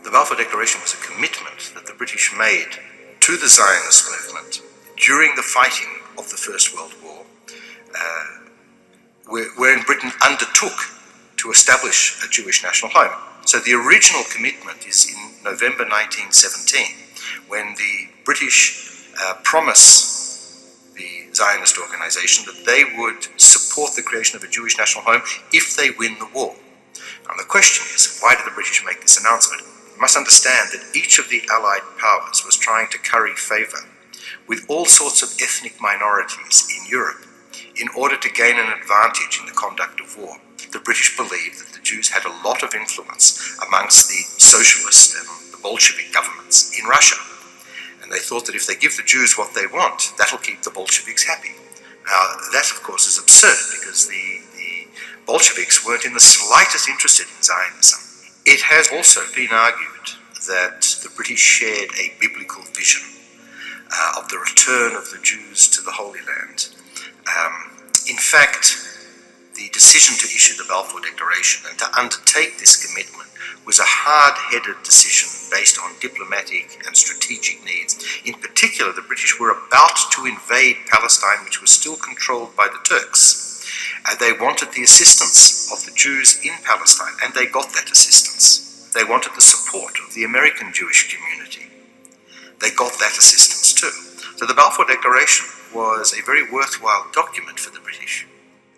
The Balfour Declaration was a commitment that the British made to the Zionist movement during the fighting of the First World War, wherein Britain undertook to establish a Jewish national home. So the original commitment is in November 1917, when the British promise the Zionist organization that they would support the creation of a Jewish national home if they win the war. And the question is, why did the British make this announcement? You must understand that each of the Allied powers was trying to curry favor with all sorts of ethnic minorities in Europe in order to gain an advantage in the conduct of war. The British believed that the Jews had a lot of influence amongst the socialist and the Bolshevik governments in Russia. And they thought that if they give the Jews what they want, that'll keep the Bolsheviks happy. Now, that, of course, is absurd, because the Bolsheviks weren't in the slightest interested in Zionism. It has also been argued that the British shared a biblical vision of the return of the Jews to the Holy Land. In fact, the decision to issue the Balfour Declaration and to undertake this commitment was a hard-headed decision based on diplomatic and strategic needs. In particular, the British were about to invade Palestine, which was still controlled by the Turks. They wanted the assistance of the Jews in Palestine, and they got that assistance. They wanted the support of the American Jewish community. They got that assistance too. So the Balfour Declaration was a very worthwhile document for the British.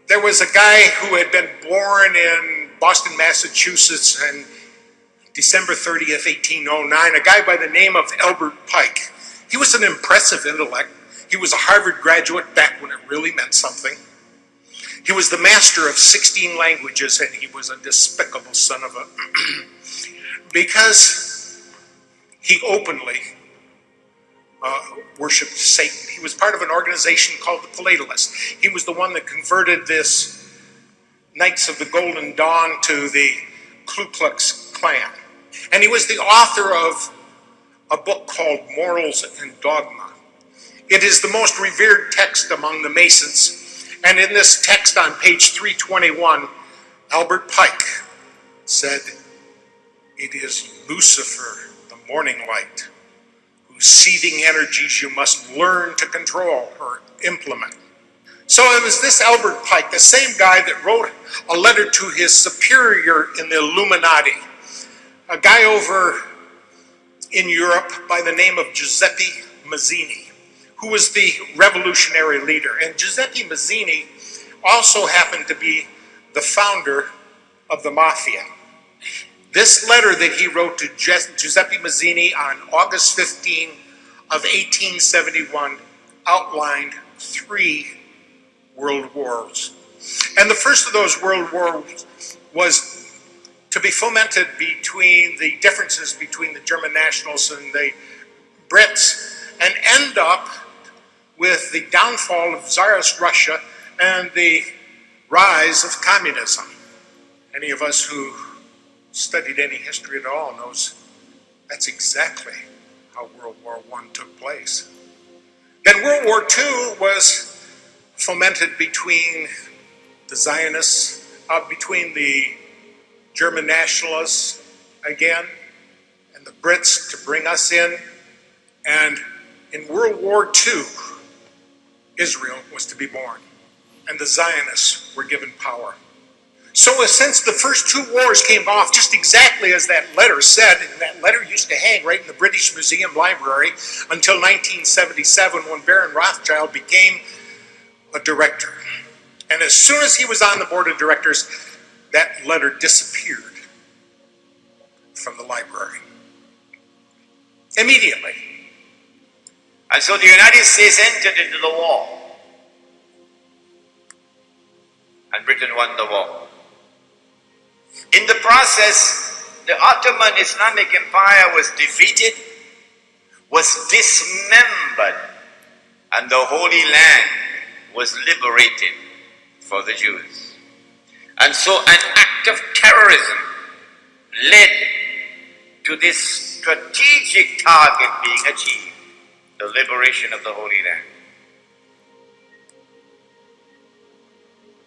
There was a guy who had been born in Boston, Massachusetts on December 30th, 1809, a guy by the name of Albert Pike. He was an impressive intellect. He was a Harvard graduate back when it really meant something. He was the master of 16 languages, and he was a despicable son of a... because he openly worshipped Satan. He was part of an organization called the Philatelists. He was the one that converted this Knights of the Golden Dawn to the Ku Klux Klan. And he was the author of a book called Morals and Dogma. It is the most revered text among the Masons. And in this text on page 321, Albert Pike said, "It is Lucifer, the morning light, whose seething energies you must learn to control or implement." So it was this Albert Pike, the same guy that wrote a letter to his superior in the Illuminati, a guy over in Europe by the name of Giuseppe Mazzini, who was the revolutionary leader. And Giuseppe Mazzini also happened to be the founder of the Mafia. This letter that he wrote to Giuseppe Mazzini on August 15 of 1871 outlined 3 world wars. And the first of those world wars was to be fomented between the differences between the German nationals and the Brits, and end up with the downfall of Tsarist Russia and the rise of communism. Any of us who studied any history at all knows that's exactly how World War I took place. Then World War II was fomented between the Zionists, between the German nationalists again, and the Brits to bring us in. And in World War II, Israel was to be born, and the Zionists were given power. So since the first 2 wars came off just exactly as that letter said, and that letter used to hang right in the British Museum Library until 1977, when Baron Rothschild became a director. And as soon as he was on the board of directors, that letter disappeared from the library. Immediately. And so the United States entered into the war. And Britain won the war. In the process, the Ottoman Islamic Empire was defeated, was dismembered, and the Holy Land was liberated for the Jews. And so an act of terrorism led to this strategic target being achieved, the liberation of the Holy Land.